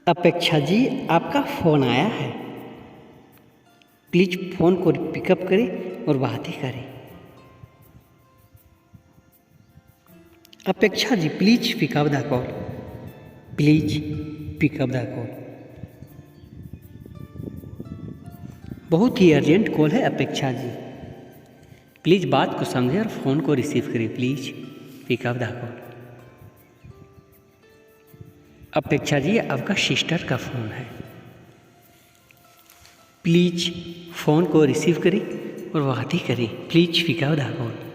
अपेक्षा जी, आपका फ़ोन आया है। प्लीज़ फ़ोन को पिकअप करें और बातें करें। Apeksha ji, please pick up the call. Please pick up the call. बहुत ही अर्जेंट कॉल है अपेक्षा जी। प्लीज़ बात को समझें और फ़ोन को रिसीव करें। Please pick up the call. अपेक्षा जी, आपका सिस्टर का फ़ोन है। प्लीज़ फ़ोन को रिसीव करें और बातें करें। Please pick up the call.